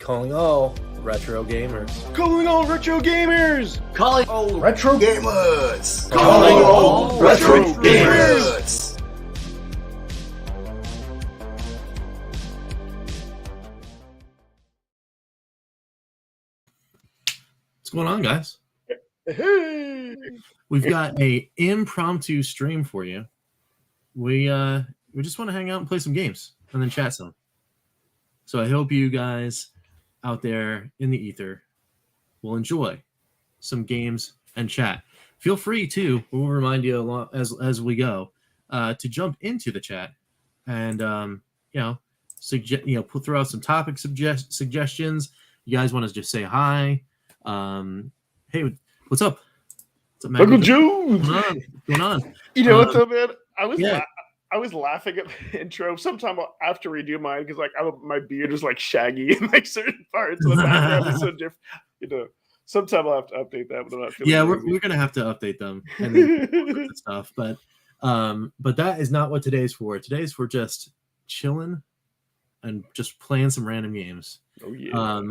Calling all retro gamers. Calling all retro gamers! Calling all retro gamers! Calling all retro gamers! What's going on, guys? Hey! We've got a impromptu stream for you. We just want to hang out and play some games and then chat some. So I hope you guys out there in the ether will enjoy some games and chat. Feel free to, we'll remind you a lot as we go, to jump into the chat and throw out some topic suggestions. You guys want to just say hi. Hey, what's up? What's up, Uncle Jones? What's going on? You know what's up, man? I was laughing at the intro. Sometime I'll have to redo mine because my beard is like shaggy in like certain parts. The background is so different. You know, sometime I'll have to update that. But I'm not feeling we're gonna have to update them and then stuff. But that is not what today's for. Today's for just chilling and just playing some random games. Oh yeah.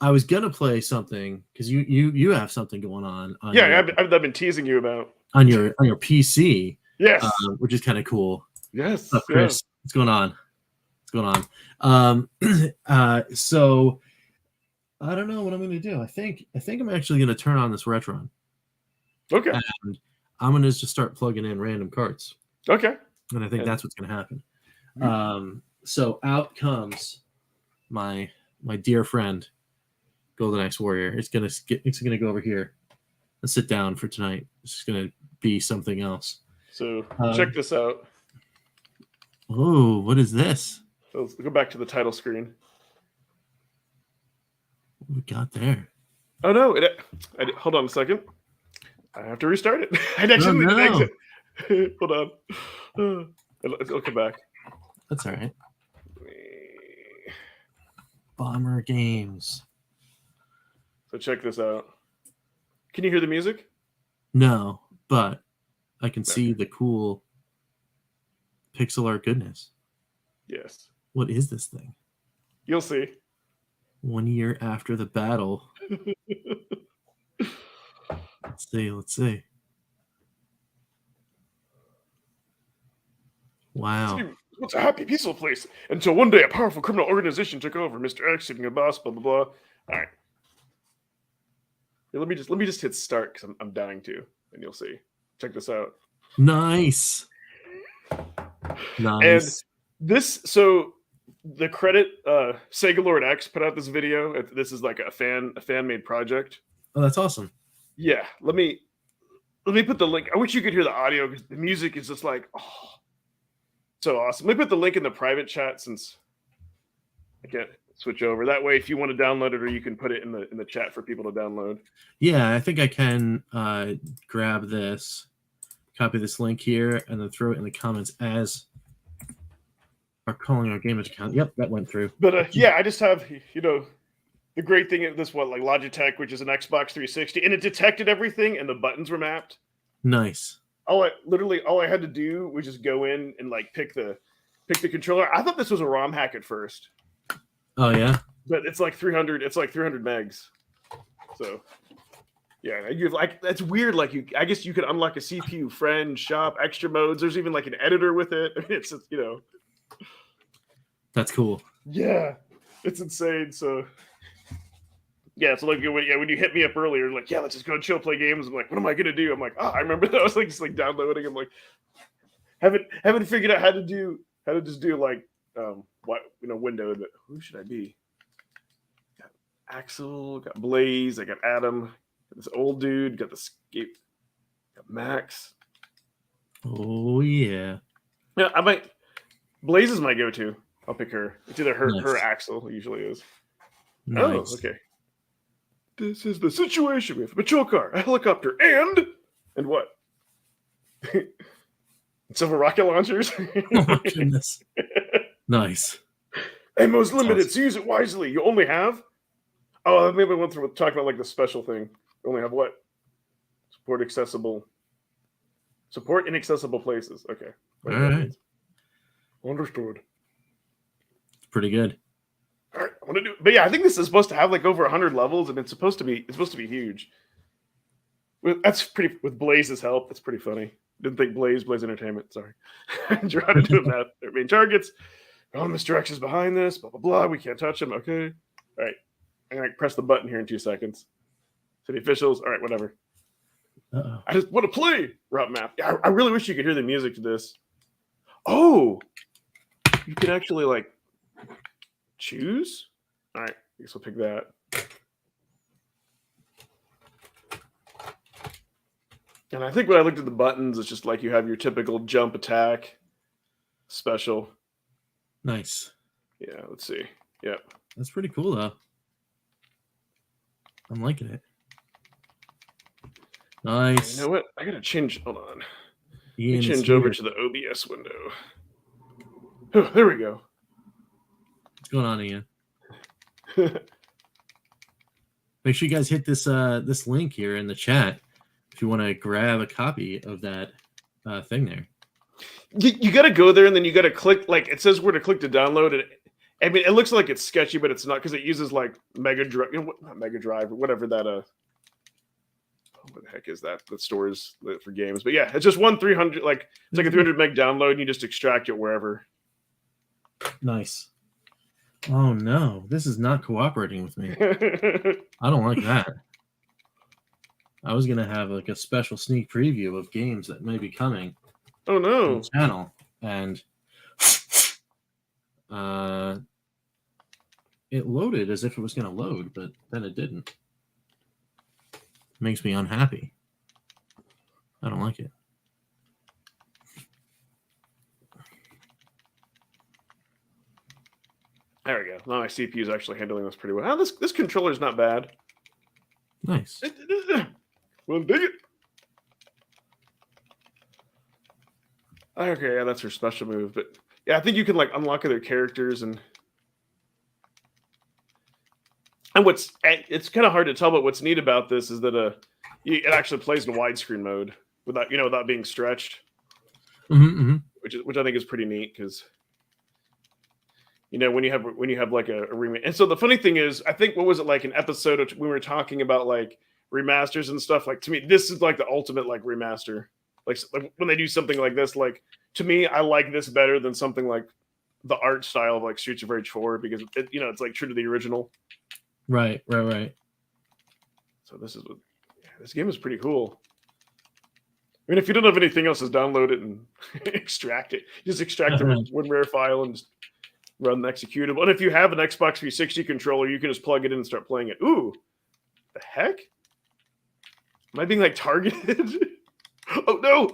I was gonna play something because you have something going on. I've been teasing you about on your PC. Yes, which is kind of cool. Yes, what's up, Chris? Yeah. What's going on? So I don't know what I'm gonna do. I think I'm actually gonna turn on this Retron. Okay. And I'm gonna just start plugging in random carts. Okay. And I think that's what's gonna happen. So out comes my dear friend, Golden Axe Warrior. It's gonna go over here and sit down for tonight. It's gonna be something else. So check this out. Oh, what is this? So let's go back to the title screen. What we got there? Oh no! Hold on a second. I have to restart it. I actually need an exit. Hold on. It'll come back. That's all right. Bomber Games. So check this out. Can you hear the music? No, but I can see the cool pixel art goodness. Yes. What is this thing? You'll see. 1 year after the battle. Let's see. Wow. It's a happy, peaceful place until one day a powerful criminal organization took over. Mr. X hitting a boss, blah, blah, blah. All right. Let me just hit start because I'm dying to, and you'll see. Check this out. Nice. And so the credit, Sega Lord X put out this video. This is like a fan made project. Oh, that's awesome. Yeah. Let me put the link. I wish you could hear the audio because the music is just like, oh, so awesome. Let me put the link in the private chat since I can't switch over. That way, if you want to download it, or you can put it in the chat for people to download. Yeah, I think I can grab this, copy this link here, and then throw it in the comments as our Calling Our Gamers account. Yep, that went through. But I just have, the great thing is this like Logitech, which is an Xbox 360, and it detected everything, and the buttons were mapped. Nice. All I had to do was just go in and like pick the controller. I thought this was a ROM hack at first. Oh yeah, but it's like 300. It's like 300 megs. So yeah, you like that's weird. Like I guess you could unlock a CPU, friend, shop, extra modes. There's even like an editor with it. I mean, it's That's cool. Yeah, it's insane. So yeah, so like when you hit me up earlier, like let's just go and chill, play games. I'm like, what am I gonna do? I'm like, I remember that. I was like just like downloading. I'm like, haven't figured out how to just do like window. But who should I be? Got Axel, got Blaze, I got Adam, got this old dude, got the Scape, got Max. Oh yeah. Yeah, Blaze is my go-to. I'll pick her. It's either her or Axel. It usually is. Nice. Oh, okay. This is the situation. We have a patrol car, a helicopter, and what? Several rocket launchers. Oh my goodness. Nice. Ammo's limited, so use it wisely. You only have. Oh, maybe I went through talk about like the special thing. You only have what? Support inaccessible places. Okay. All right. Understood. Pretty good. All right, I want to do. But yeah, I think this is supposed to have like over 100 levels, and it's supposed to be huge. That's pretty. With Blaze's help, that's pretty funny. Didn't think Blaze Entertainment. Sorry, trying to do that. Their main targets. All misdirections behind this. Blah blah blah. We can't touch them. Okay. All right. I'm gonna press the button here in 2 seconds. City officials. All right, whatever. Uh-oh. I just want to play route map. Yeah, I really wish you could hear the music to this. Oh, you can actually like choose. All right, I guess we'll pick that. And I think when I looked at the buttons, it's just like you have your typical jump, attack, special. Nice. Yeah, let's see. Yep. That's pretty cool, though. I'm liking it. Nice. You know what? I gotta change. Hold on. Ian is Change over here. to the OBS window. Oh, there we go. What's going on, Ian? Make sure you guys hit this this link here in the chat if you want to grab a copy of that thing there. You got to go there, and then you got to click. Like it says where to click to download it. I mean, it looks like it's sketchy, but it's not because it uses like Mega Drive, not Mega Drive or whatever that. What the heck is that? That stores for games. But yeah, it's just 300. Like it's like a 300 meg download, and you just extract it wherever. Nice. Oh no, this is not cooperating with me. I don't like that. I was gonna have like a special sneak preview of games that may be coming Oh on no! the channel, and it loaded as if it was gonna load, but then it didn't. Makes me unhappy. I don't like it. There we go. Now my CPU is actually handling this pretty well. Oh, this controller is not bad. Nice. Well, dig it. Okay, yeah, that's her special move. But yeah, I think you can like unlock other characters and it's kind of hard to tell. But what's neat about this is that it actually plays in widescreen mode without being stretched, which I think is pretty neat because. When you have like a remake. And so the funny thing is, I think, what was it like an episode of, we were talking about like remasters and stuff, like to me, this is like the ultimate like remaster. Like when they do something like this, like to me, I like this better than something like the art style of like Streets of Rage 4 because it's like true to the original. Right. So this game is pretty cool. I mean, if you don't have anything else, just download it and extract it. Just extract the one rare file and just run the executable. And if you have an Xbox 360 controller, you can just plug it in and start playing it. Ooh, the heck? Am I being like targeted? Oh no!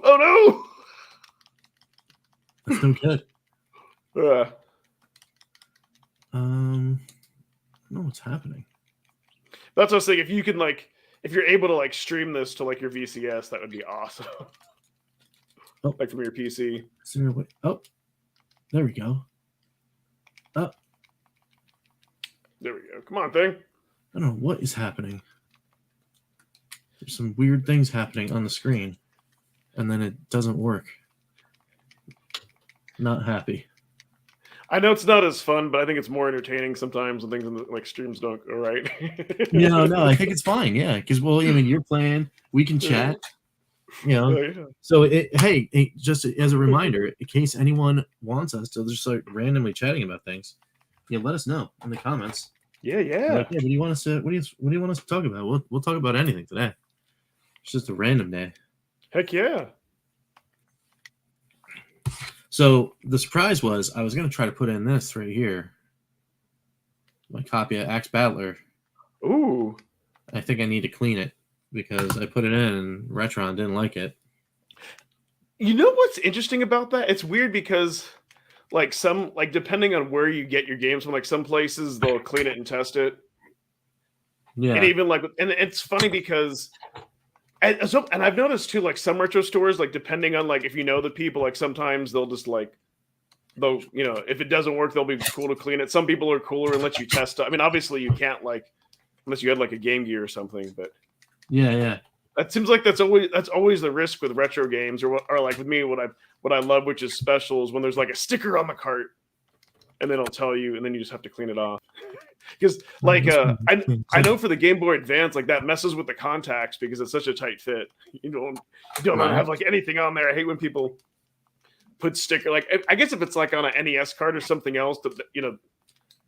That's no good. I don't know what's happening. That's what I was saying. If you can if you're able to like stream this to like your VCS, that would be awesome. Oh. Like from your PC. Oh, there we go. Oh, there we go. Come on, thing. I don't know what is happening. There's some weird things happening on the screen, and then it doesn't work. Not happy. I know it's not as fun, but I think it's more entertaining sometimes when things in like streams don't go right. No, I think it's fine. Yeah, because you're playing, we can chat. So hey, just as a reminder, in case anyone wants us to just like randomly chatting about things, let us know in the comments. Yeah. Like, what do you want us to? What do you want us to talk about? We'll talk about anything today. It's just a random day. Heck yeah. So the surprise was I was going to try to put in this right here, my copy of Axe Battler. Ooh. I think I need to clean it because I put it in and Retron didn't like it. You know what's interesting about that? It's weird because depending on where you get your games from, like some places they'll clean it and test it. Yeah. And even and it's funny because and I've noticed too, like some retro stores, like depending on like if you know the people, like sometimes they'll just if it doesn't work, they'll be cool to clean it. Some people are cooler and let you test it. I mean, obviously you can't unless you had like a Game Gear or something, but yeah. That seems like that's always the risk with retro games, or like with me, what I love, which is specials, when there's like a sticker on the cart, and then it'll tell you, and then you just have to clean it off. Because like I know for the Game Boy Advance, like that messes with the contacts because it's such a tight fit. You don't want to have like anything on there. I hate when people put sticker, like I guess if it's like on an NES card or something else that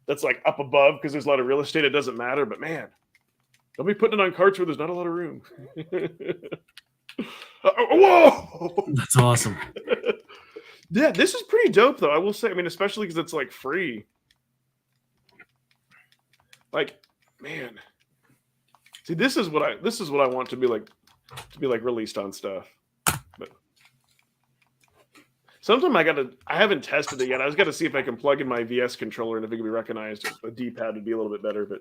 that's like up above because there's a lot of real estate, it doesn't matter. But man, don't be putting it on carts where there's not a lot of room. Whoa! That's awesome. Yeah, this is pretty dope though. I will say, I mean, especially because it's like free. Like, man, see, this is what I want to be like released on stuff. But sometime I haven't tested it yet. I just got to see if I can plug in my VS controller and if it can be recognized. A D-pad would be a little bit better, but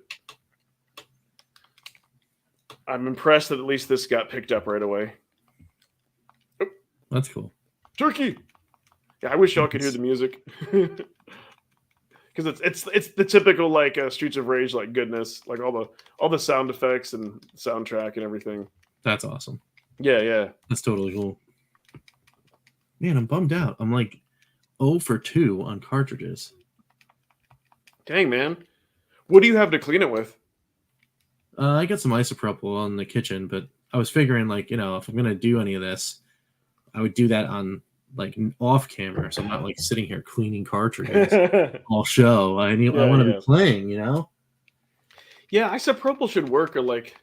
I'm impressed that at least this got picked up right away. Oh, That's cool. turkey. Yeah, I wish y'all could hear the music. Because it's the typical like Streets of Rage like goodness, like all the sound effects and soundtrack and everything. That's awesome. Yeah. That's totally cool. Man, I'm bummed out. I'm like 0 for 2 on cartridges. Dang, man. What do you have to clean it with? I got some isopropyl in the kitchen, but I was figuring like, if I'm gonna do any of this, I would do that on like off camera, so I'm not like sitting here cleaning cartridges all show. I want to be playing, Yeah, isopropyl should work, or like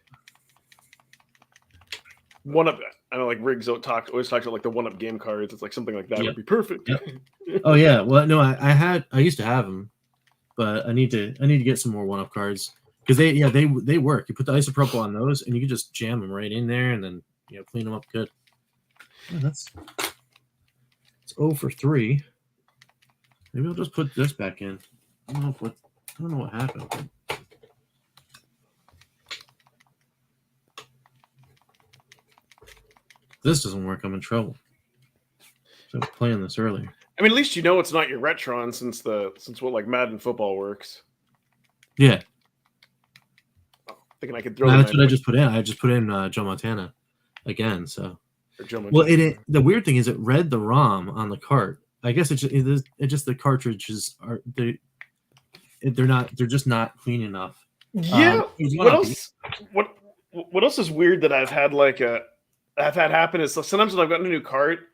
one up. I know, like Riggs always talks about like the one up game cards. It's like something like that would be perfect. Yep. Oh yeah, well no, I used to have them, but I need to get some more one up cards because they work. You put the isopropyl on those, and you can just jam them right in there, and then clean them up good. Yeah, it's 0 for 3. Maybe I'll just put this back in. I don't know what happened. If this doesn't work, I'm in trouble. So I was playing this earlier. I mean, at least it's not your Retron since what like Madden football works. Yeah. Thinking I could throw. That's what I just put in. I just put in Joe Montana again. So. Well, the weird thing is it read the ROM on the cart. I guess it's just the cartridges they're just not clean enough. Yeah. What else is weird that I've had happen is sometimes when I've gotten a new cart,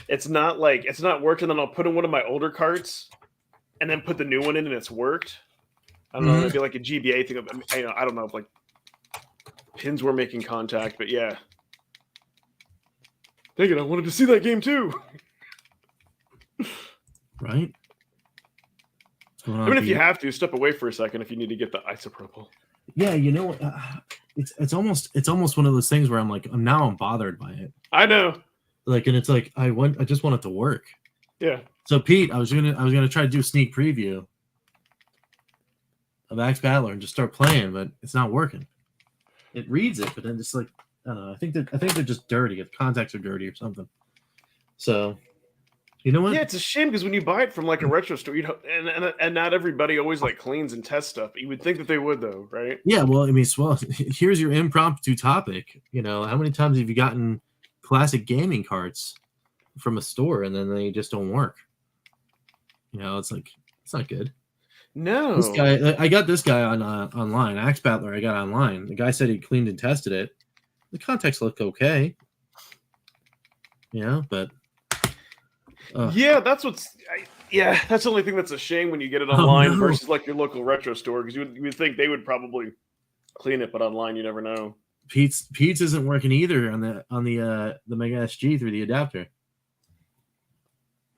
it's not working. Then I'll put in one of my older carts and then put the new one in and it's worked. I don't know. It'd be like a GBA thing. I don't know if like pins were making contact, but yeah. Dang it, I wanted to see that game too. Right? I mean, if you have to, step away for a second if you need to get the isopropyl. Yeah, what? It's almost one of those things where I'm bothered by it. I know. Like, and it's like I just want it to work. Yeah. So Pete, I was gonna try to do a sneak preview of Axe Battler and just start playing, but it's not working. It reads it, but then it's like I don't know. I think they're just dirty. The contacts are dirty or something. So, you know what? Yeah, it's a shame because when you buy it from like a retro store, and not everybody always like cleans and tests stuff. You would think that they would, though, right? Yeah. Well, I mean, here's your impromptu topic. How many times have you gotten classic gaming carts from a store and then they just don't work? It's like it's not good. No. This guy, I got this guy on online. Axe Battler, I got online. The guy said he cleaned and tested it. The contacts look okay. Yeah, but yeah, that's that's the only thing that's a shame when you get it online versus like your local retro store, because you would think they would probably clean it, but online you never know. Pete's isn't working either on the Mega SG through the adapter.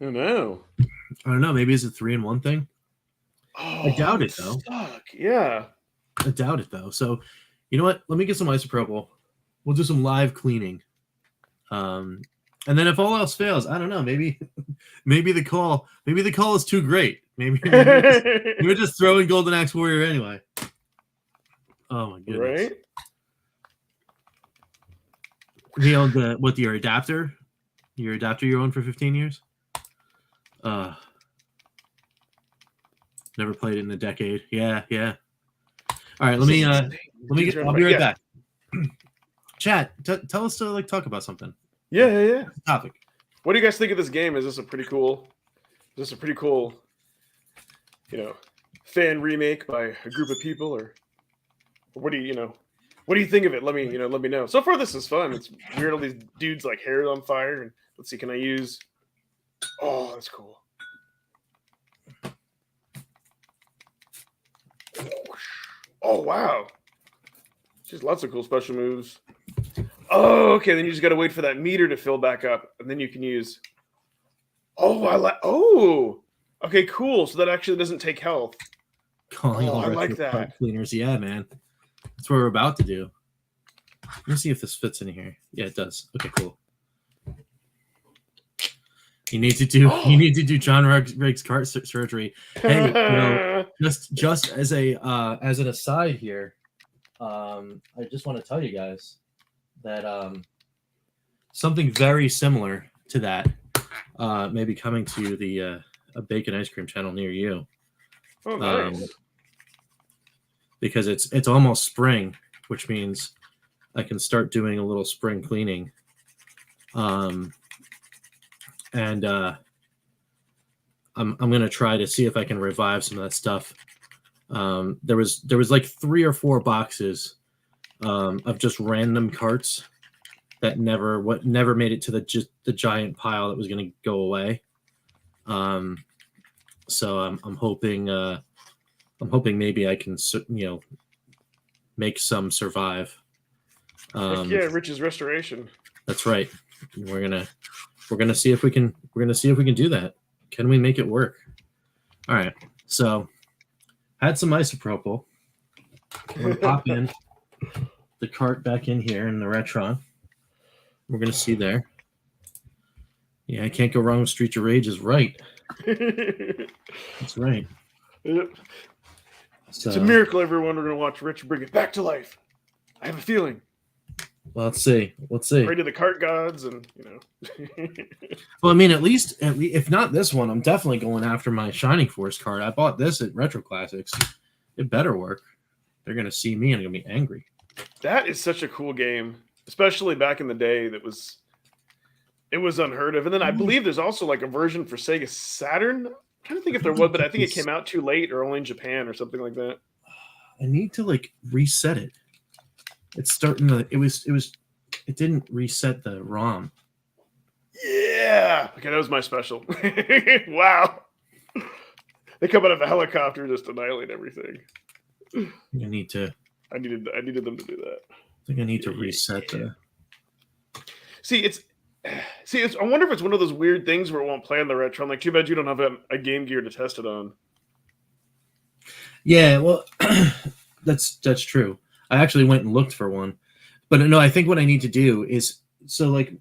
Oh no. I don't know. Maybe it's a 3-in-1 thing. Oh, I doubt it though. Yeah. I doubt it though. So, you know what? Let me get some isopropyl. We'll do some live cleaning. And then if all else fails, I don't know. Maybe the call is too great. Maybe we're just throwing Golden Axe Warrior anyway. Oh my goodness! Right? Your adapter? Your adapter you owned for 15 years? Never played it in a decade. Yeah. All right, I'll be right back. Chat, tell us to talk about something. Yeah. Topic. What do you guys think of this game? Is this a pretty cool fan remake by a group of people, or what do what do you think of it? Let me know. So far, this is fun. It's weird. All these dudes like hair on fire, and let's see. Can I use? Oh, that's cool. Oh wow. Just lots of cool special moves. Oh, okay. Then you just got to wait for that meter to fill back up, and then you can use. Oh, I like. Oh, okay, cool. So that actually doesn't take health. Calling all I like retro cart that. cleaners. Yeah, man. That's what we're about to do. Let me see if this fits in here. Yeah, it does. Okay, cool. You need to do John Riggs cart surgery. Hey, just as an aside here, I just want to tell you guys that something very similar to that may be coming to the a bacon ice cream channel near you. Oh, nice. Because it's almost spring, which means I can start doing a little spring cleaning. And I'm gonna try to see if I can revive some of that stuff. There was like 3 or 4 boxes of just random carts that never made it to the giant pile that was gonna go away. So I'm hoping maybe I can make some survive. Yeah, Rich's restoration. That's right. We're gonna see if we can do that. Can we make it work? All right. So had some isopropyl. I'm gonna pop in the cart back in here in the Retron. We're gonna see there. Yeah, I can't go wrong with Streets of Rage is right. That's right. Yep. So, it's a miracle, everyone. We're gonna watch Rich bring it back to life. I have a feeling. well, let's see. Pray to the cart gods, and Well, I mean, at least if not this one, I'm definitely going after my Shining Force card. I bought this at Retro Classics. It better work. They're gonna see me and they're gonna be angry. that is such a cool game, especially back in the day. It was unheard of. And then I believe there's also like a version for Sega Saturn. I'm trying to think if there was, but I think it came out too late or only in Japan or something like that. I need to reset it. It's starting to. It didn't reset the ROM. Yeah. Okay, that was my special. Wow. They come out of a helicopter, just annihilate everything. I need to. I needed them to do that. I think I need to reset the. See, I wonder if it's one of those weird things where it won't play on the Retron. Like, too bad you don't have a Game Gear to test it on. Yeah, well, that's true. I actually went and looked for one, but no, I think what I need to do is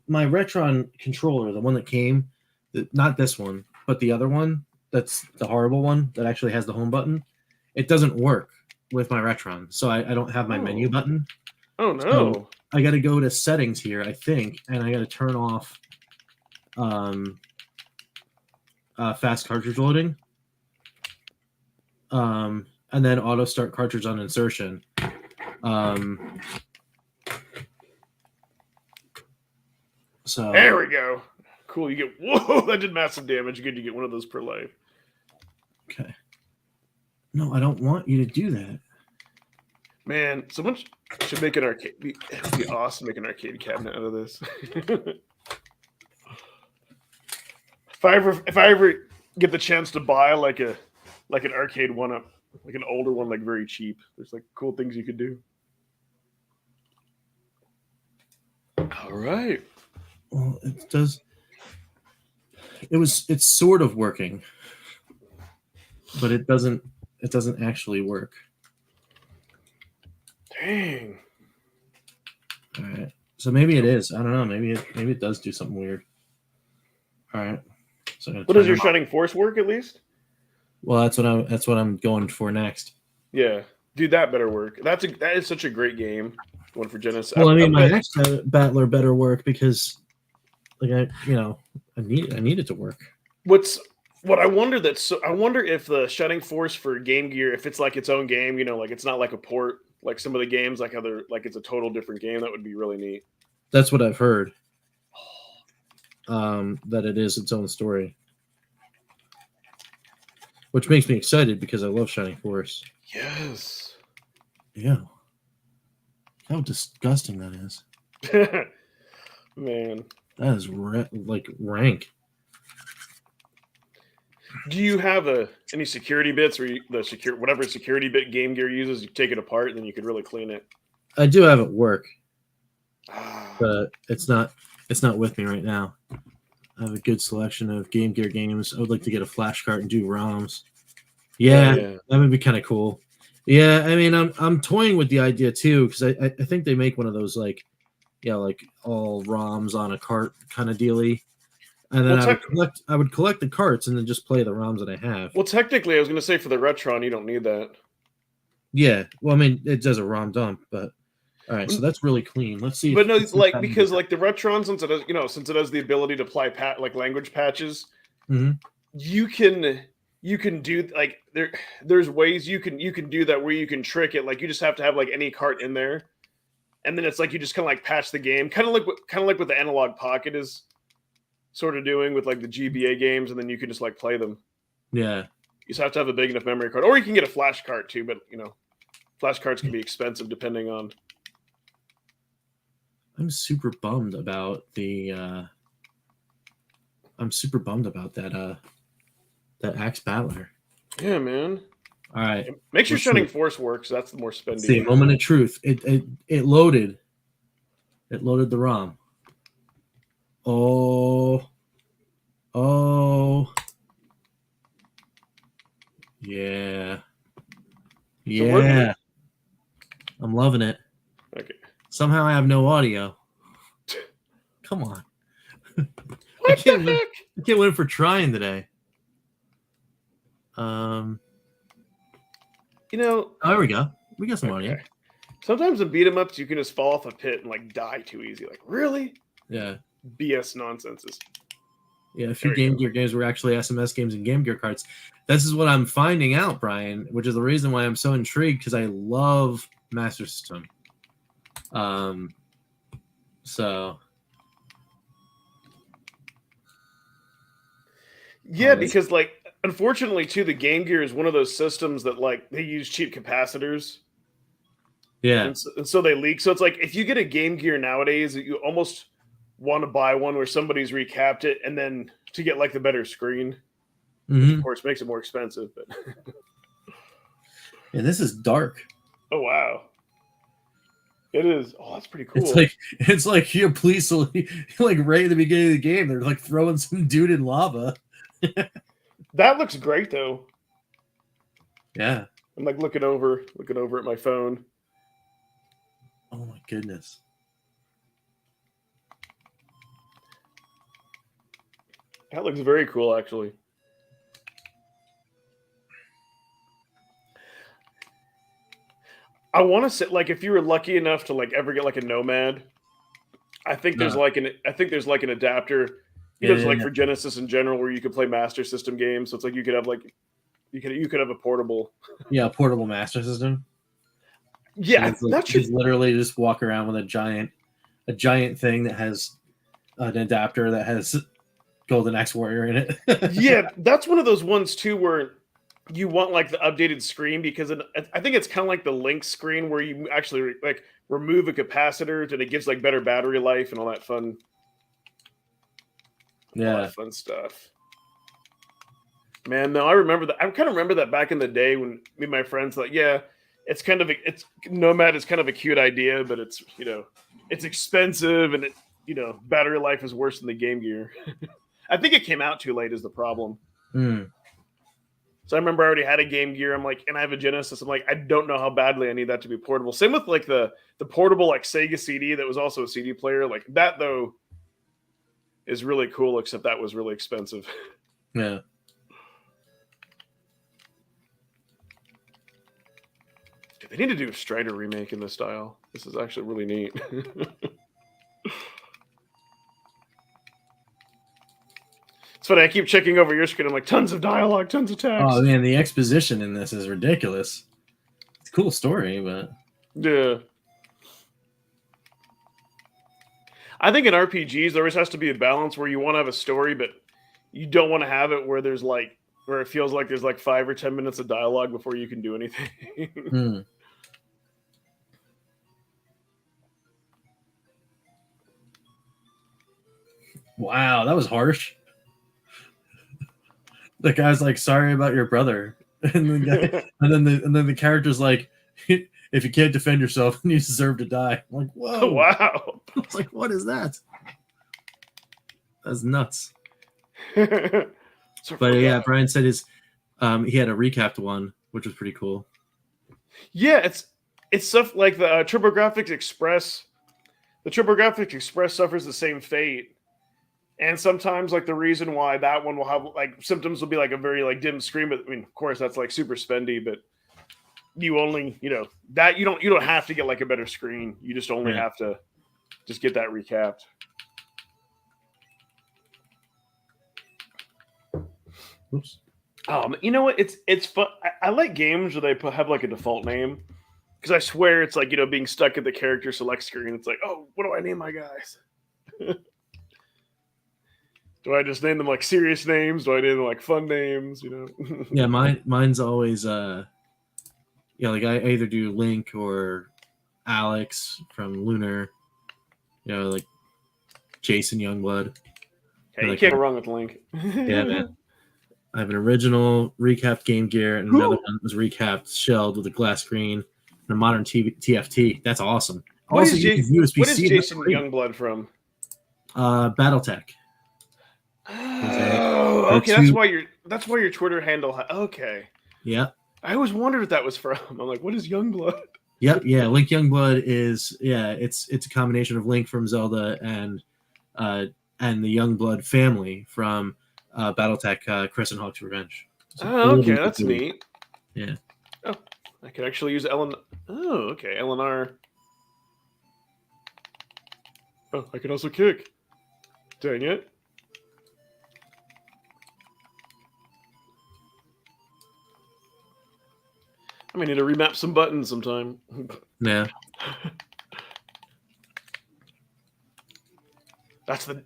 my Retron controller, the one that came, not this one, but the other one, that's the horrible one that actually has the home button. It doesn't work with my Retron, so I don't have my menu button. Oh no! So I got to go to settings here, I think, and I got to turn off fast cartridge loading, and then auto start cartridge on insertion. So there we go. Cool. You get whoa! That did massive damage. Good, you get one of those per life. Okay. No, I don't want you to do that. Man, someone should make an arcade. It would be awesome to make an arcade cabinet out of this. If I ever get the chance to buy like an arcade one up, like an older one, like very cheap, there's like cool things you could do. All right. Well, it does. It's sort of working, but it doesn't actually work. Dang. All right. So maybe it is. I don't know. Maybe it does do something weird. All right. So what does your Shining Force work at least? Well, that's what I'm going for next. Yeah, dude, that better work. That is such a great game. One for Genesis. Well, I mean, my next battler better work because, I need it to work. What I wonder I wonder if the Shining Force for Game Gear, if it's like its own game, like it's not like a port, like some of the games, like it's a total different game. That would be really neat. That's what I've heard. That it is its own story. which makes me excited because I love Shining Force. Yes. Yeah. How disgusting that is. Man. That is rank. Do you have any security bits where whatever security bit Game Gear uses, you take it apart and then you could really clean it? I do have it at work, Ah, but it's not with me right now. I have a good selection of Game Gear games. I would like to get a flash cart and do ROMs. Yeah, that would be kind of cool. Yeah, I mean, I'm toying with the idea too because I think they make one of those like all ROMs on a cart kind of dealy, and then I would collect the carts and then just play the ROMs that I have. well, technically, I was going to say for the Retron, you don't need that. Yeah, well, I mean, it does a ROM dump, but all right, so that's really clean. Let's see. But no, like because like the Retron, since it has, since it has the ability to apply language patches, you can do like there's ways you can do that where you can trick it. Like you just have to have like any cart in there, and then it's like you just kind of like patch the game, kind of like what the Analog Pocket is sort of doing with like the GBA games, and then you can just like play them. Yeah, you just have to have a big enough memory card, or you can get a flash cart too. But flash carts can be expensive depending on. I'm super bummed about that Axe Battler. Yeah, man. All right. Make sure Shining Force works. That's the more spendy. See, moment of truth. It loaded. It loaded the ROM. Oh. Yeah. Yeah. I'm loving it. Okay. Somehow I have no audio. Come on. What the heck? I can't win for trying today. Oh, there we go. We got some audio. Sometimes in beat 'em ups, you can just fall off a pit and like die too easy. Like, really? Yeah. BS nonsenses. Yeah, a few Game Gear games were actually SMS games and Game Gear carts. This is what I'm finding out, Brian, which is the reason why I'm so intrigued because I love Master System. So. Yeah, because like unfortunately too, the Game Gear is one of those systems that like they use cheap capacitors. Yeah. And so they leak. So it's like if you get a Game Gear nowadays, you almost want to buy one where somebody's recapped it and then to get like the better screen. Which of course makes it more expensive, but yeah, this is dark. Oh wow. It is. Oh, that's pretty cool. It's like here, police will like right at the beginning of the game, they're like throwing some dude in lava. That looks great though. Yeah. I'm like looking over at my phone. Oh my goodness. That looks very cool actually. I want to say like if you were lucky enough to like ever get like a Nomad, I think there's like an adapter. For Genesis in general, where you could play Master System games. So it's like you could have like you could have a portable. Yeah, a portable Master System. Yeah, so that should literally just walk around with a giant thing that has an adapter that has Golden Axe Warrior in it. Yeah, that's one of those ones too where you want like the updated screen because I think it's kind of like the Link screen where you actually like remove a capacitor and it gives like better battery life and all that fun. Yeah, all that fun stuff. Man, no, I remember that. I kind of remember that back in the day when me and my friends like, yeah, it's Nomad is kind of a cute idea, but it's it's expensive and battery life is worse than the Game Gear. I think it came out too late is the problem. So I remember I already had a Game Gear. I'm like, and I have a Genesis. I'm like, I don't know how badly I need that to be portable. Same with like the portable like Sega CD that was also a CD player. Like that though is really cool, except that was really expensive. Yeah. They need to do a Strider remake in this style. This is actually really neat. It's funny. I keep checking over your screen. I'm like, tons of dialogue, tons of text. Oh man, the exposition in this is ridiculous. It's a cool story, but yeah. I think in RPGs there always has to be a balance where you want to have a story, but you don't want to have it where there's like where it feels like there's like 5 or 10 minutes of dialogue before you can do anything. Hmm. Wow, that was harsh. The guy's like, "Sorry about your brother," and then the character's like, "If you can't defend yourself, then you deserve to die." I'm like, whoa! Wow. I was like, "What is that?" That's nuts. So, But yeah, Brian said he had a recapped one, which was pretty cool. yeah, it's stuff like the TurboGrafx Express. The TurboGrafx Express suffers the same fate. And sometimes, like, the reason why that one will have, like, symptoms will be, like, a very, like, dim screen. But, I mean, of course, that's, like, super spendy. But you only, that you don't have to get, like, a better screen. You just only have to just get that recapped. Oops. You know what? It's fun. I like games where they have, like, a default name. Because I swear it's, like, being stuck at the character select screen. It's like, oh, what do I name my guys? Do I just name them like serious names? Do I name them like fun names? Yeah, mine's always like I either do Link or Alex from Lunar, like Jason Youngblood. Hey, you like, can't go wrong with Link. Yeah, man. I have an original recapped Game Gear and another one that was recapped shelled with a glass screen and a modern TFT. That's awesome. What Also, is you can USB-C. What is Jason Youngblood from? BattleTech. Oh, okay. That's why your Twitter handle. Okay. Yeah. I always wondered what that was from. I'm like, what is Youngblood? Yep. Yeah. Link Youngblood is it's a combination of Link from Zelda and the Youngblood family from BattleTech Crescent Hawk's Revenge. Oh, okay. That's neat. Yeah. Oh, I could actually use Ellen. Oh, okay. LNR. Oh, I can also kick. Dang it. I may need to remap some buttons sometime. Yeah. That's the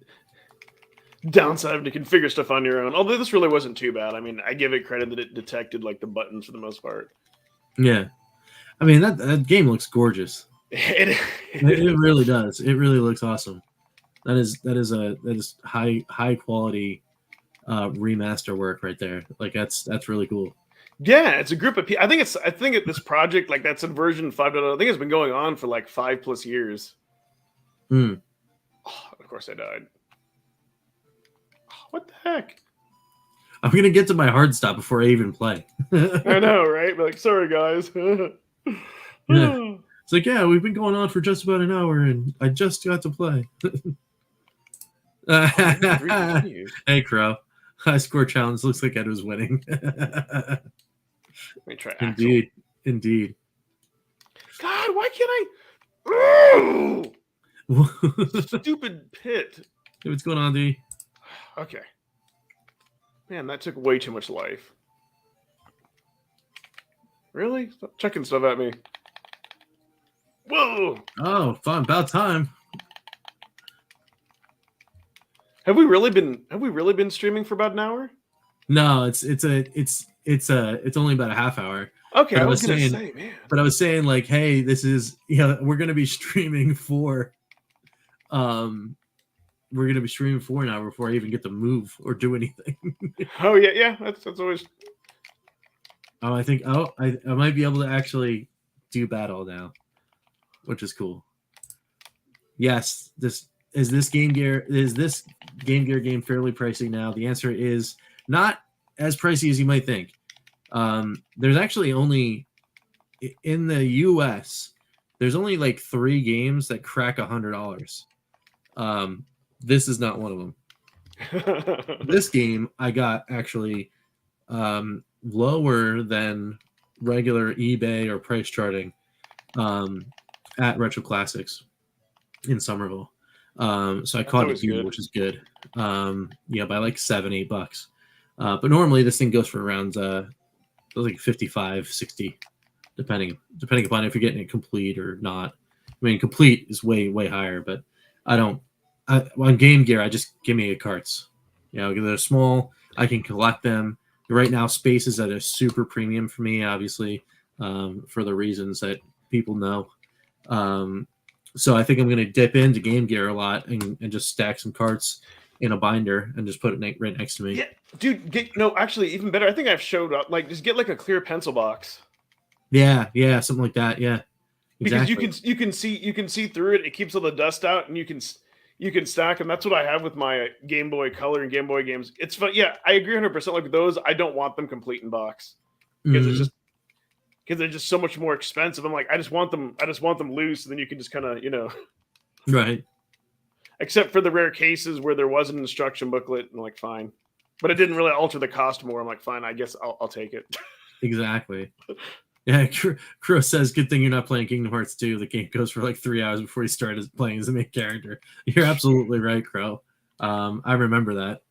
downside of to configure stuff on your own. Although this really wasn't too bad. I mean, I give it credit that it detected like the buttons for the most part. Yeah. I mean that game looks gorgeous. It really does. It really looks awesome. That is high quality remaster work right there. Like that's really cool. Yeah, it's a group of people. I think this project, like that's in version 5.0. I think it's been going on for like 5+ years. Mm. Oh, of course I died. Oh, what the heck? I'm gonna get to my hard stop before I even play. I know, right? But like, sorry guys. Yeah. It's like, yeah, we've been going on for just about an hour, and I just got to play. Hey, Crow. High score challenge looks like Ed was winning. Let me try. Indeed. Indeed. God, why can't I? Stupid pit. Hey, what's going on, D? Okay. Man, that took way too much life. Really? Stop chucking stuff at me. Whoa! Oh, fun! About time. Have we really been streaming for about an hour? No, it's only about a half hour. Okay, But I was gonna say, man. But I was saying, like, hey, this is we're gonna be streaming for an hour before I even get to move or do anything. Oh yeah, that's always. Oh, I think I might be able to actually do battle now, which is cool. Yes, this Game Gear game fairly pricey now? The answer is not as pricey as you might think. There's actually only in the US, there's only like 3 games that crack $100. This is not one of them. This game I got actually lower than regular eBay or price charting at Retro Classics in Somerville. So I caught it here, which is good. By like $7-8. But normally this thing goes for around like 55, 60, depending upon if you're getting it complete or not. I mean, complete is way higher, but on Game Gear, I just give me carts. They're small. I can collect them. right now, space is at a super premium for me, obviously, for the reasons that people know. So I think I'm going to dip into Game Gear a lot and just stack some carts in a binder and just put it right next to me. Yeah, dude. Actually, even better. I think I've showed up. Like, just get like a clear pencil box. Yeah, something like that. Yeah, exactly. Because you can see through it. It keeps all the dust out, and you can stack them. That's what I have with my Game Boy Color and Game Boy games. It's fun. Yeah, I agree 100%. Like those, I don't want them complete in box because it's just because they're just so much more expensive. I'm like, I just want them loose, and then you can just kind of right. Except for the rare cases where there was an instruction booklet, and like fine, but it didn't really alter the cost more. I'm like, fine, I guess I'll take it. Exactly. Yeah, Crow says, good thing you're not playing Kingdom Hearts 2. The game goes for like 3 hours before you start playing as the main character. You're absolutely right, Crow. I remember that.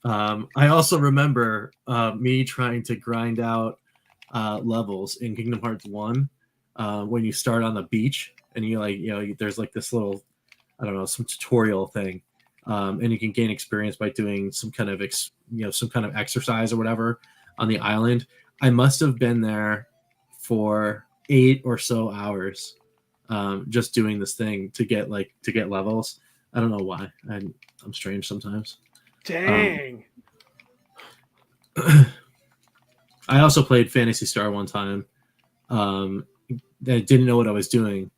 I also remember me trying to grind out levels in Kingdom Hearts 1 when you start on the beach and there's like this little, I don't know, some tutorial thing. And you can gain experience by doing some kind of some kind of exercise or whatever on the island. I must have been there for 8 or so hours just doing this thing to get levels. I don't know why. I'm strange sometimes. Dang. I also played Phantasy Star one time. I didn't know what I was doing.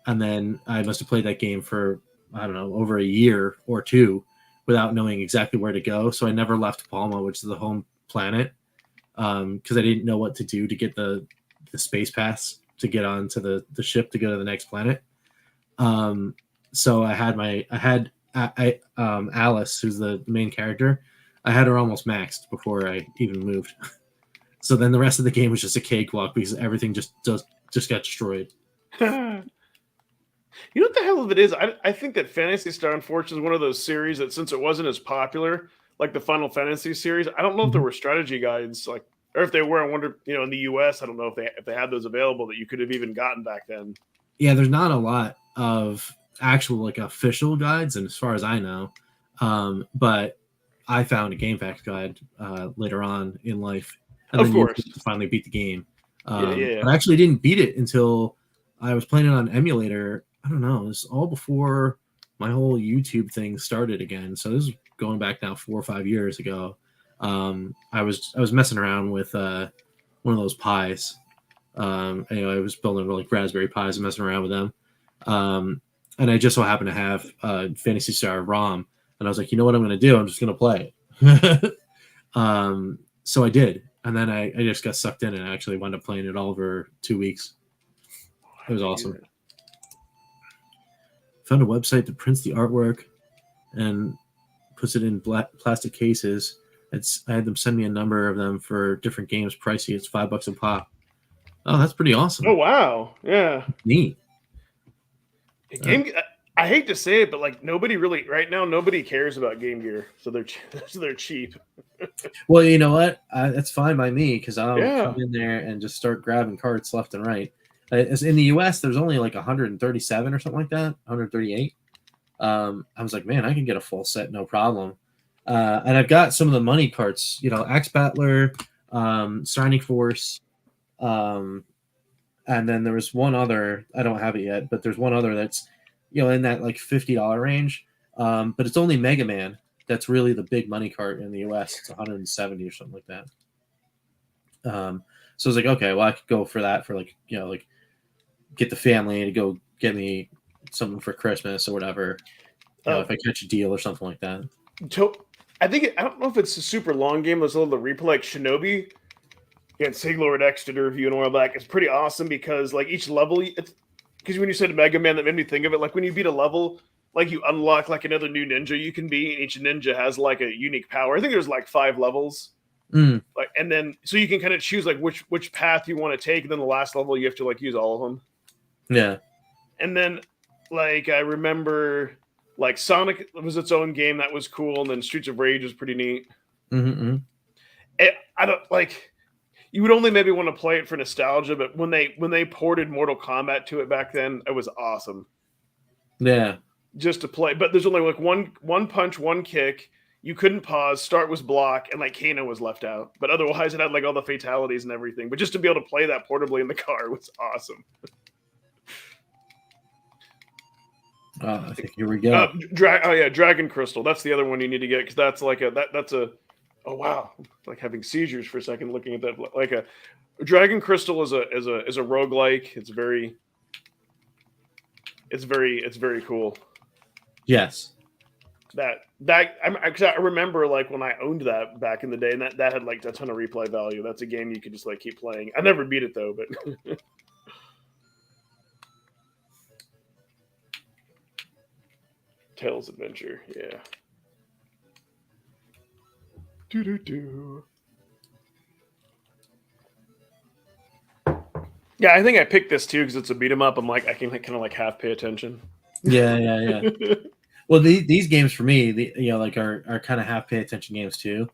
And then I must have played that game for, I don't know, over a year or two without knowing exactly where to go. So I never left Palma, which is the home planet, because I didn't know what to do to get the space pass to get onto the ship to go to the next planet. So I had Alice, who's the main character. I had her almost maxed before I even moved. So then the rest of the game was just a cakewalk because everything just got destroyed. You know what the hell of it is? I think that Phantasy Star, unfortunately, is one of those series that, since it wasn't as popular like the Final Fantasy series, I don't know if there were strategy guides, like, or if they were. I wonder, in the US, I don't know if they had those available that you could have even gotten back then. Yeah, there's not a lot of actual like official guides, and as far as I know, but I found a GameFAQs guide later on in life, and of course, to finally beat the game. Yeah. But I actually didn't beat it until I was playing it on emulator. I don't know. It was all before my whole YouTube thing started again. So this is going back now 4 or 5 years ago. I was messing around with one of those pies. Anyway, I was building like Raspberry Pis and messing around with them. And I just so happened to have Phantasy Star ROM. And I was like, you know what I'm going to do? I'm just going to play it. So I did. And then I just got sucked in and I actually wound up playing it all over 2 weeks. It was awesome. Found a website that prints the artwork and puts it in plastic cases. I had them send me a number of them for different games. Pricey. It's $5 a pop. Oh, that's pretty awesome. Oh, wow. Yeah. Neat. I hate to say it, but like nobody cares about Game Gear, so they're cheap. Well, you know what? That's fine by me because I'll come in there and just start grabbing cards left and right. In the US, there's only like 137 or something like that, 138. I was like, man, I can get a full set, no problem. And I've got some of the money carts, Axe Battler, Shining Force, and then there was one other. I don't have it yet, but there's one other that's in that like $50 range. But it's only Mega Man that's really the big money cart in the US. It's 170 or something like that. So I was like, okay, well, I could go for that for like get the family to go get me something for Christmas or whatever. If I catch a deal or something like that. I don't know if it's a super long game. There's a little replay like Shinobi. Yeah, Siglord X did a review and all that. It's pretty awesome because like each level, because when you said Mega Man, that made me think of it. Like when you beat a level, like you unlock like another new ninja you can be, and each ninja has like a unique power. I think there's like 5 levels. Like, and then so you can kind of choose like which path you want to take, and then the last level you have to like use all of them. Yeah. And then like I remember like Sonic was its own game that was cool, and then Streets of Rage was pretty neat. I don't like. You would only maybe want to play it for nostalgia, but when they ported Mortal Kombat to it back then, it was awesome. Yeah. Just to play, but there's only like one punch, one kick. you couldn't pause. Start was block, and like Kano was left out. But otherwise, it had like all the fatalities and everything. But just to be able to play that portably in the car was awesome. I think here we go. Dragon Crystal. That's the other one you need to get because that's like that's a. Oh wow! Like having seizures for a second looking at that. Like a Dragon Crystal is a roguelike. It's very cool. Yes. I remember like when I owned that back in the day, and that had like a ton of replay value. That's a game you could just like keep playing. I never beat it though, but Tails Adventure, yeah. Do. Yeah, I think I picked this too because it's a beat 'em up. I'm like I can kind of like half pay attention. Yeah. Well, these games for me, are kind of half pay attention games too,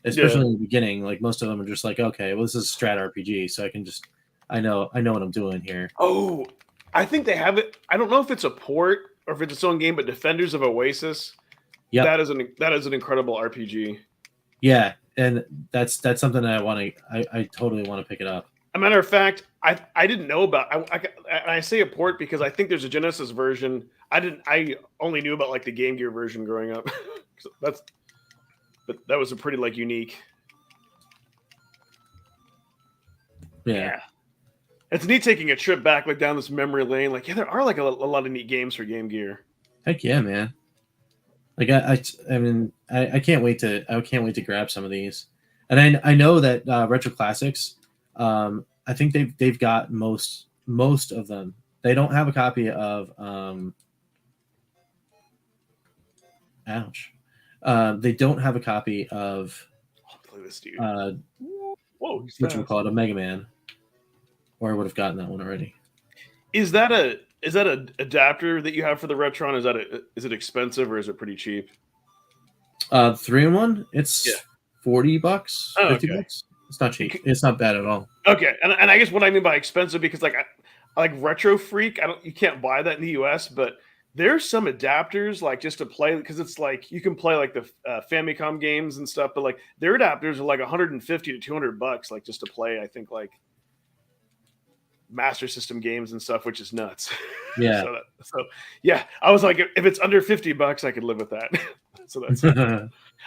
especially in the beginning. Like most of them are just like, okay, well, this is a strat RPG, so I know what I'm doing here. Oh, I think they have it. I don't know if it's a port or if it's its own game, but Defenders of Oasis. Yeah, that is an incredible RPG. Yeah, and that's something that I totally want to pick it up. A matter of fact, I didn't know about. I say a port because I think there's a Genesis version. I only knew about like the Game Gear version growing up. But that was a pretty like unique. Yeah. It's neat taking a trip back like down this memory lane. Like there are like a lot of neat games for Game Gear. Heck yeah, man! Like I mean I can't wait to grab some of these, and I know that Retro Classics. I think they've got most of them. They don't have a copy of ouch. They don't have a copy of play this dude. Whoa, what you call it, a Mega Man. Or I would have gotten that one already. Is that a adapter that you have for the Retron? Is it expensive or is it pretty cheap? 3-in-1, it's $40, $50. Okay. It's not cheap. It's not bad at all. Okay, and I guess what I mean by expensive because like I like Retro Freak. You can't buy that in the US, but there's some adapters like just to play because it's like you can play like the Famicom games and stuff, but like their adapters are like $150 to $200, like just to play. I think like Master System games and stuff, which is nuts. Yeah. so yeah, I was like, if it's under $50, I could live with that. So that's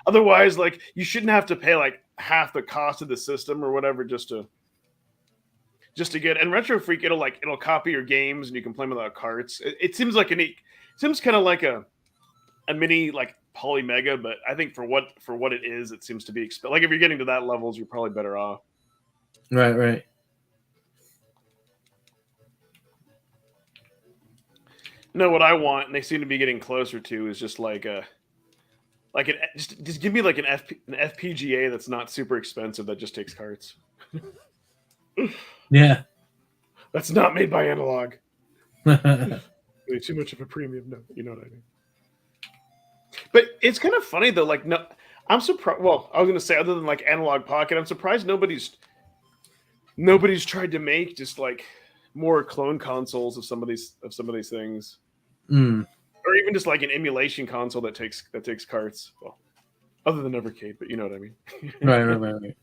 otherwise, like you shouldn't have to pay like half the cost of the system or whatever just to get. And Retro Freak, it'll copy your games and you can play them without carts. It seems like seems kind of like a mini like Poly Mega, but I think for what it is, it seems to be like if you're getting to that levels, you're probably better off. Right. No, what I want, and they seem to be getting closer to, is just like just give me like an FPGA that's not super expensive that just takes carts. Yeah, that's not made by Analog. Too much of a premium, no, you know what I mean. But it's kind of funny though. Like, no, I'm surprised. Well, I was gonna say other than like Analog Pocket, I'm surprised nobody's tried to make just like more clone consoles of some of these things. Or even just like an emulation console that takes carts. Well, other than Evercade, but you know what I mean. Right.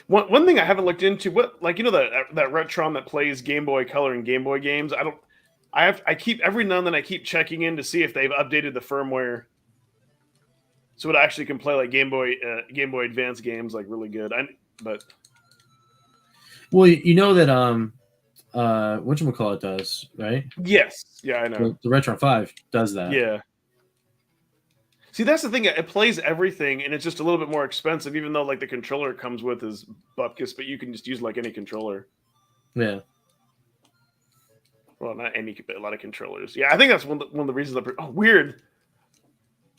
One thing I haven't looked into, what like that Retron that plays Game Boy Color and Game Boy games. I keep every now and then I keep checking in to see if they've updated the firmware, so it actually can play like Game Boy Advance games like really good. Well, you know that whatchamacallit does, right? Yes. Yeah, I know. The Retron 5 does that. Yeah. See, that's the thing. It plays everything, and it's just a little bit more expensive, even though like the controller it comes with is bupkis, but you can just use like any controller. Yeah. Well, not any, but a lot of controllers. Yeah, I think that's one of the reasons. Weird.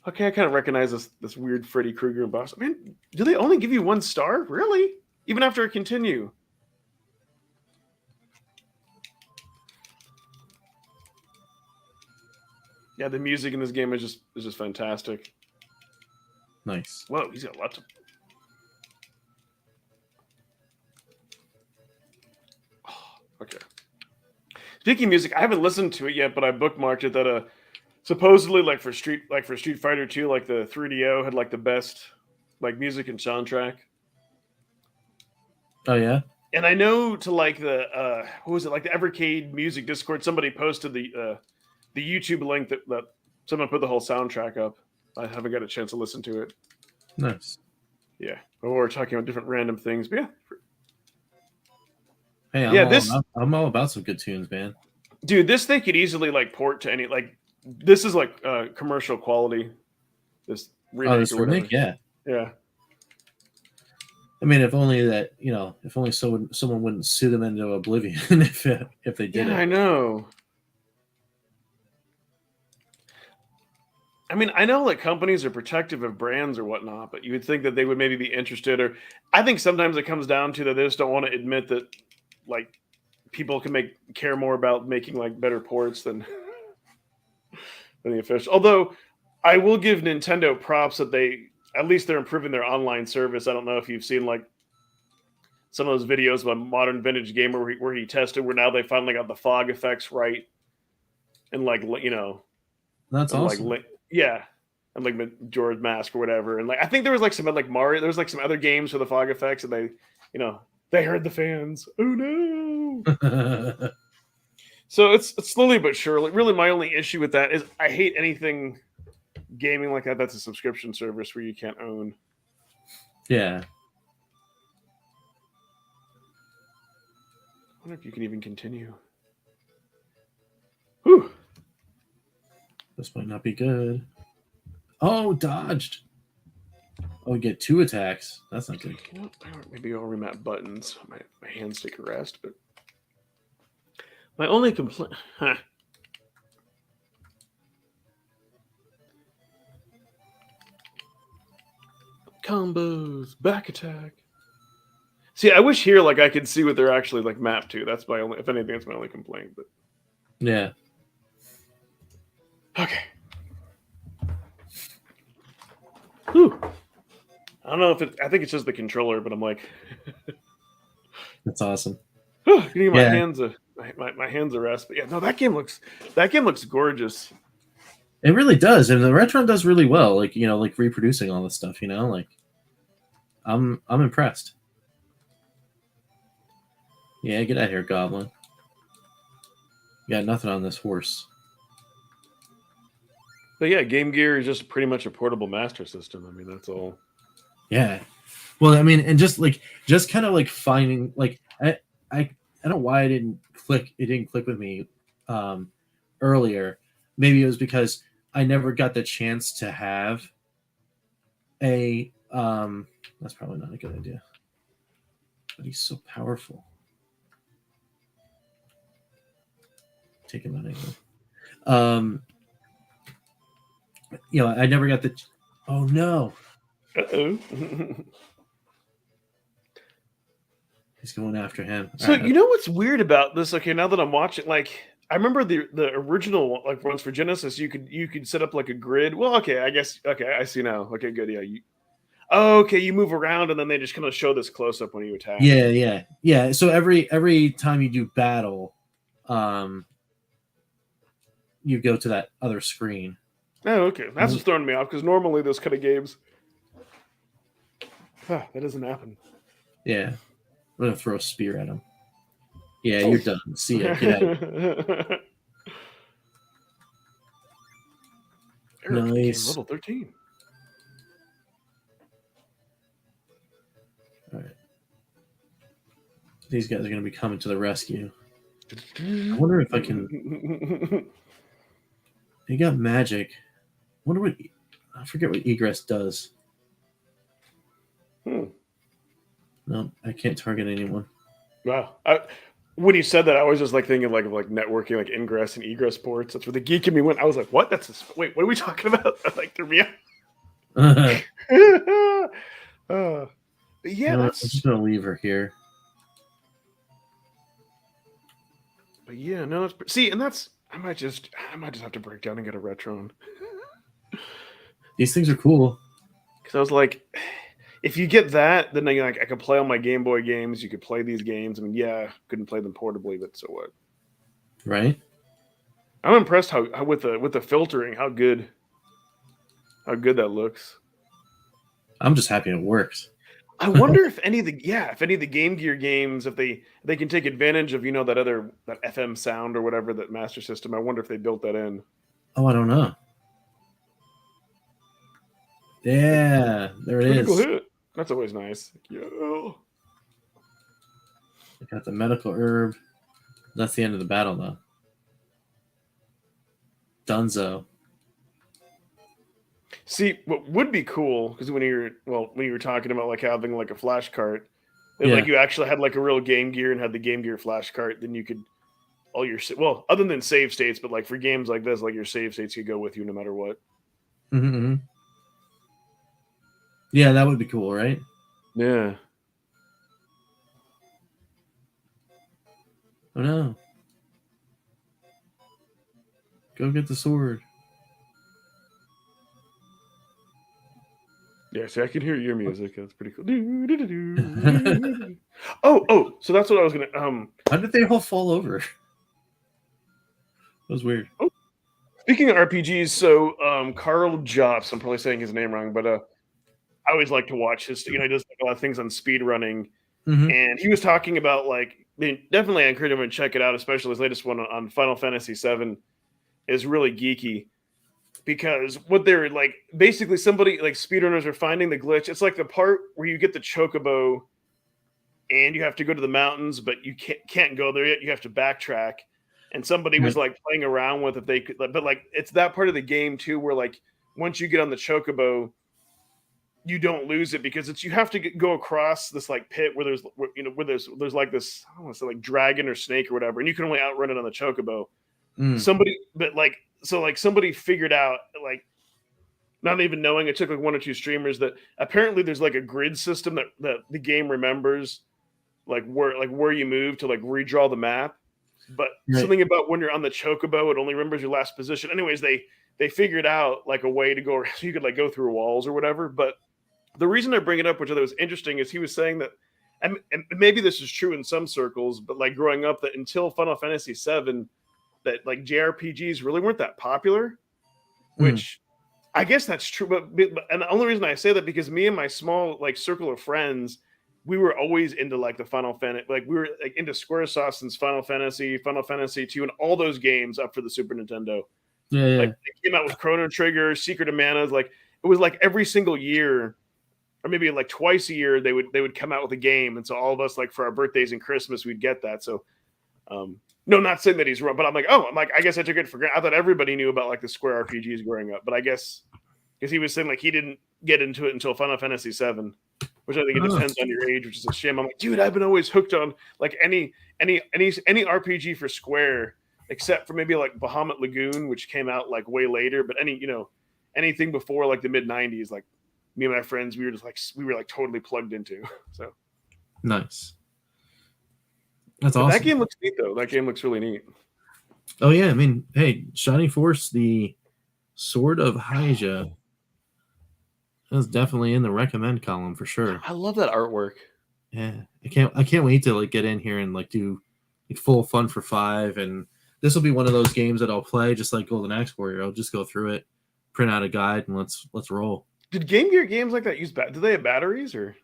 Okay, I kind of recognize this weird Freddy Krueger boss. Man, do they only give you 1 star? Really? Even after a continue? Yeah, the music in this game is just fantastic. Nice. Whoa, he's got lots of. Oh, okay. Speaking of music, I haven't listened to it yet, but I bookmarked it that supposedly like for Street Fighter 2, like the 3DO had like the best like music and soundtrack. Oh yeah. And I know to like the what was it, like the Evercade Music Discord, somebody posted the YouTube link that someone put the whole soundtrack up. I haven't got a chance to listen to it. Nice. Yeah, but we're talking about different random things. But yeah, Hey, I'm all about some good tunes, man. dude, this thing could easily like port to any like. This is like commercial quality. This remake This or whatever. remake, yeah. Yeah. I mean, if only someone wouldn't sue them into oblivion if they did it. I know. I mean, I know like companies are protective of brands or whatnot, but you would think that they would maybe be interested. Or I think sometimes it comes down to that they just don't want to admit that like people can care more about making like better ports than the official. Although I will give Nintendo props that they're improving their online service. I don't know if you've seen like some of those videos of a Modern Vintage Gamer where he tested, where now they finally got the fog effects right, and like That's awesome. Like yeah, and like Majora's Mask or whatever, and like I think there was like some like Mario, there was like some other games for the fog effects, and they heard the fans. Oh no! So it's slowly but surely. Really, my only issue with that is I hate anything gaming like that. That's a subscription service where you can't own. Yeah. I wonder if you can even continue. Whew. This might not be good. Oh, dodged. Oh, we get 2 attacks. That's not good. Maybe I'll remap buttons. My hands take a rest, but my only complaint. Huh. Combos, back attack. See, I wish here like I could see what they're actually like mapped to. That's my only, if anything, that's my only complaint. But yeah. Okay. Whew. I don't know if I think it's just the controller, but I'm like, that's awesome. Getting my hands my hands a rest. But yeah, no, that game looks gorgeous. It really does, and the Retron does really well. Like like reproducing all this stuff. Like I'm impressed. Yeah, get out of here, Goblin. You got nothing on this horse. But yeah, Game Gear is just pretty much a portable Master System. I mean, that's all. Yeah. Well, I mean, and just kind of like finding like I don't know why it didn't click with me earlier. Maybe it was because I never got the chance to have a that's probably not a good idea. But he's so powerful. Take him out anyway. I never got the. Oh no! Uh-oh. He's going after him. So you know what's weird about this? Okay, now that I'm watching, like I remember the original like ones for Genesis. You could set up like a grid. Well, okay, I guess okay, I see now. Okay, good. Yeah, okay, you move around and then they just kind of show this close up when you attack. Yeah. So every time you do battle, you go to that other screen. Oh, okay. That's what's throwing me off because normally those kind of games, that doesn't happen. Yeah, I'm gonna throw a spear at him. Yeah, you're done. See ya. Get out. Nice. Level 13. All right. These guys are gonna be coming to the rescue. I wonder if I can. He got magic. I forget what egress does. No, I can't target anyone. Wow. When you said that, I was just like thinking like networking, like ingress and egress ports. That's where the geek in me went. I was like, what? Wait, what are we talking about? That like threw me out. Yeah, I'm just gonna leave her here. But yeah, no, see, and that's I might just have to break down and get a Retron. These things are cool. Because I was like, if you get that, then I could play on my Game Boy games. You could play these games. I mean, yeah, couldn't play them portably, but so what? Right. I'm impressed how with the filtering, how good that looks. I'm just happy it works. I wonder if any of the Game Gear games, if they can take advantage of that FM sound or whatever, that Master System. I wonder if they built that in. Oh, I don't know. Yeah, there it Critical is. hit. That's always nice. Yeah. I got the medical herb. That's the end of the battle, though. Dunzo. See, what would be cool, because when you were talking about like having like a flash cart, if Yeah. like you actually had like a real Game Gear and had the Game Gear flash cart, then you could other than save states, but like for games like this, like your save states could go with you no matter what. Mm-hmm. Yeah, that would be cool, right? Yeah. Oh no. Go get the sword. Yeah, see, I can hear your music. That's pretty cool. Oh, so that's what I was gonna. How did they all fall over? That was weird. Speaking of RPGs, so Carl Jobs, I'm probably saying his name wrong, but I always like to watch his. He does like a lot of things on speed running, and he was talking about definitely I encourage everyone to check it out, especially his latest one on Final Fantasy VII is really geeky. Because what they're like, basically somebody like speedrunners are finding the glitch. It's like the part where you get the chocobo and you have to go to the mountains, but you can't go there yet. You have to backtrack. And somebody was like playing around with if they could, but like it's that part of the game too, where like once you get on the chocobo, you don't lose it because you have to go across this like pit where there's like this, I don't want to say like dragon or snake or whatever, and you can only outrun it on the chocobo. Somebody figured out, like, not even knowing, it took like one or two streamers, that apparently there's like a grid system that the game remembers, like where you move to like redraw the map. But something about when you're on the chocobo, it only remembers your last position. Anyways, they figured out like a way to go so you could like go through walls or whatever. But the reason I bring it up, which I thought was interesting, is he was saying that, and maybe this is true in some circles, but like growing up, that until Final Fantasy VII, that like JRPGs really weren't that popular, which I guess that's true. But and the only reason I say that, because me and my small like circle of friends, we were always into like the Final Fantasy, like we were like into Squaresoft's Final Fantasy II, and all those games up for the Super Nintendo. Yeah. Like they came out with Chrono Trigger, Secret of Mana's. Like it was like every single year, or maybe like twice a year, they would come out with a game, and so all of us, like for our birthdays and Christmas, we'd get that. So. No, not saying that he's wrong, but I'm like, I guess I took it for granted. I thought everybody knew about like the Square RPGs growing up, but I guess because he was saying like he didn't get into it until Final Fantasy VII, which I think it depends on your age, which is a shame. I'm like, dude, I've been always hooked on like any RPG for Square, except for maybe like Bahamut Lagoon, which came out like way later. But anything before like the mid '90s, like me and my friends, we were like totally plugged into. So nice. That's awesome. That game looks neat, though. That game looks really neat. Oh, yeah. I mean, hey, Shining Force, the Sword of Hyjah, that's definitely in the recommend column for sure. I love that artwork. Yeah. I can't wait to like get in here and like do like full fun for 5. And this will be one of those games that I'll play just like Golden Axe Warrior. I'll just go through it, print out a guide, and let's roll. Did Game Gear games like that use do they have batteries or?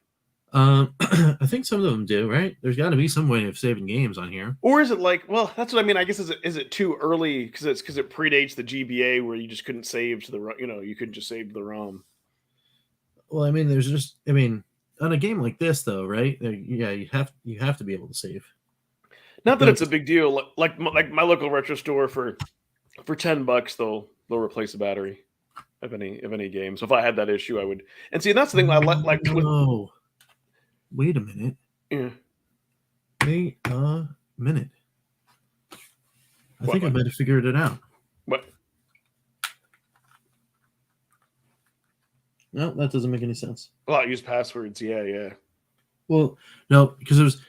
I think some of them do, right? There's got to be some way of saving games on here. Or is it like, well, that's what I mean. I guess is it too early because it predates the GBA where you just couldn't save to the you couldn't just save to the ROM. Well, I mean, on a game like this though, right? Yeah, you have to be able to save. Not that it's a big deal. Like my local retro store for $10 they'll replace the battery of any game. So if I had that issue, I would. And see, that's the thing I like. Oh. Wait a minute. Yeah. Wait a minute. I think I might have figured it out. What? No, that doesn't make any sense. Well, I use passwords. Yeah. Well, no, because I was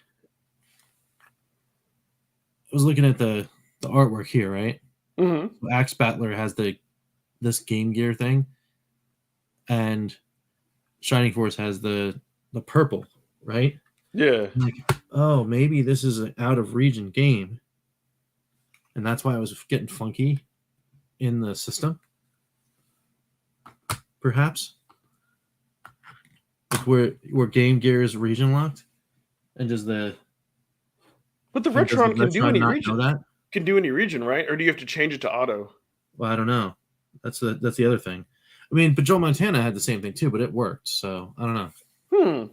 looking at the artwork here, right? Mm-hmm. Axe Battler has this Game Gear thing, and Shining Force has the purple, right? Yeah. I'm like, oh, maybe this is an out of region game. and that's why I was getting funky in the system. Perhaps like where Game Gear is region locked, and does the But the and does Retron can do Retron any not region. know that? Can do any region, right? Or do you have to change it to auto? Well, I don't know. That's the other thing. I mean, but Joe Montana had the same thing too, but it worked. So I don't know.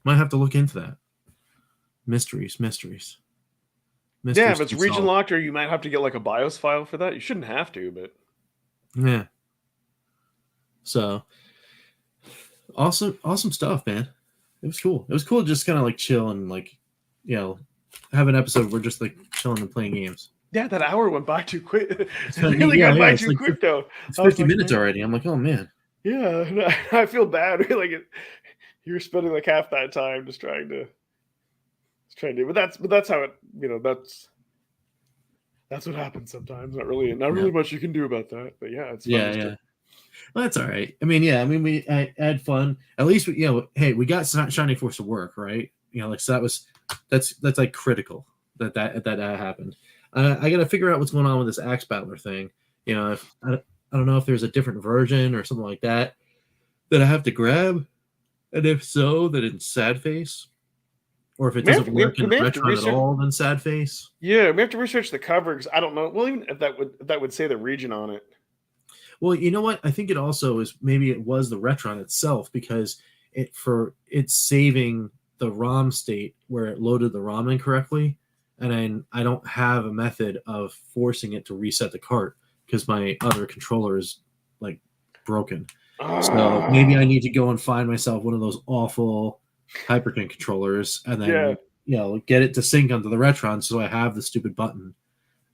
Might have to look into that. Mysteries. Yeah, if it's region locked, or you might have to get like a BIOS file for that. You shouldn't have to, but yeah. So awesome stuff, man. It was cool. It was cool to just kind of like chill and like, you know, have an episode where we're just like chilling and playing games. yeah, that hour went by too quick. It kinda- really yeah, got yeah, by it's too like quick, though. It's I was 50 like, minutes man, already. I'm like, oh man. Yeah, I feel bad. Like you were spending like half that time just trying to. But that's how it. You know, that's what happens sometimes. Not really much you can do about that. But yeah, it's fun Yeah, just yeah. to- Well, that's all right. I mean, I had fun. At least, you know, hey, we got Shining Force to work, right? You know, like so that's like critical that happened. I got to figure out what's going on with this Axe Battler thing. You know, if I don't know if there's a different version or something like that I have to grab, and if so, that it's sad face, or if it doesn't work in Retron at all, then sad face. Yeah, we have to research the cover because I don't know. Well, even if that would say the region on it. Well, you know what? I think it also is maybe it was the Retron itself because it's saving the ROM state where it loaded the ROM incorrectly, and then I don't have a method of forcing it to reset the cart because my other controller is like broken. So maybe I need to go and find myself one of those awful Hyperkin controllers and then you know get it to sync onto the Retron so I have the stupid button.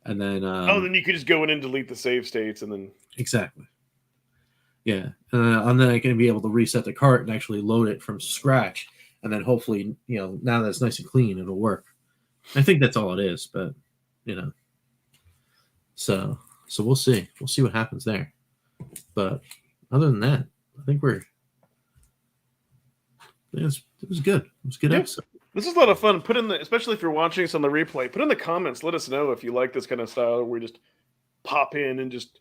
And then then you could just go in and delete the save states and then exactly. Yeah. And then I can be able to reset the cart and actually load it from scratch. And then hopefully, you know, now that it's nice and clean, it'll work. I think that's all it is, but you know. So we'll see. We'll see what happens there. But other than that, I think it was good. It was a good episode. This is a lot of fun. Especially if you're watching us on the replay, put in the comments. Let us know if you like this kind of style where we just pop in and just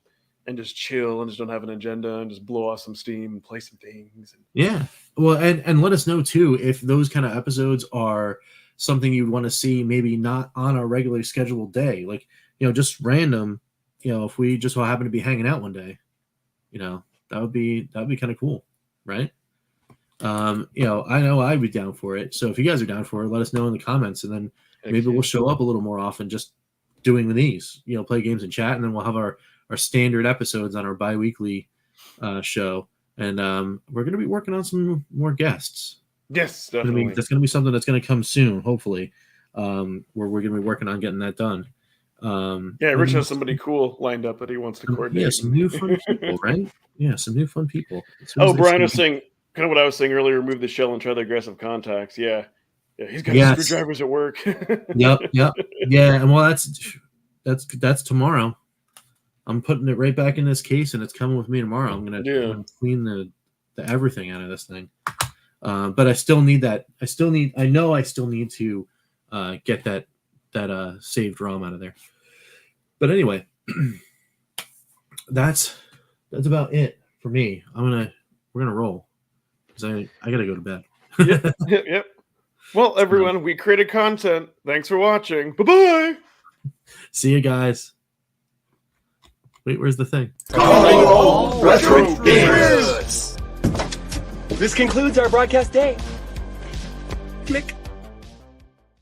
chill and just don't have an agenda and just blow off some steam and play some things. Yeah. Well, and let us know too if those kind of episodes are something you'd want to see, maybe not on our regularly scheduled day, like, you know, just random, you know, if we just happen to be hanging out one day, you know, that would be kind of cool, right? You know I'd be down for it. So if you guys are down for it, let us know in the comments, and then maybe we'll show up a little more often, just doing these, you know, play games and chat, and then we'll have our standard episodes on our bi-weekly show, and we're going to be working on some more guests. Yes, definitely. That's going to be something that's going to come soon, hopefully, where we're going to be working on getting that done. Rich has somebody cool lined up that he wants to coordinate. Yeah, some new fun people, right? Yeah, some new fun people. Brian was saying kind of what I was saying earlier, remove the shell and try the aggressive contacts. Yeah, he's got screwdrivers at work. Yep. Yeah, and well, that's tomorrow. I'm putting it right back in this case, and it's coming with me tomorrow. I'm gonna clean the everything out of this thing. But I still need that. I know I still need to get that saved ROM out of there. But anyway, that's about it for me. We're gonna roll because I gotta go to bed. Yep. Well, everyone, we created content. Thanks for watching. Bye-bye. See you guys. Wait, where's the thing? Calling all retro gamers. This concludes our broadcast day. Click.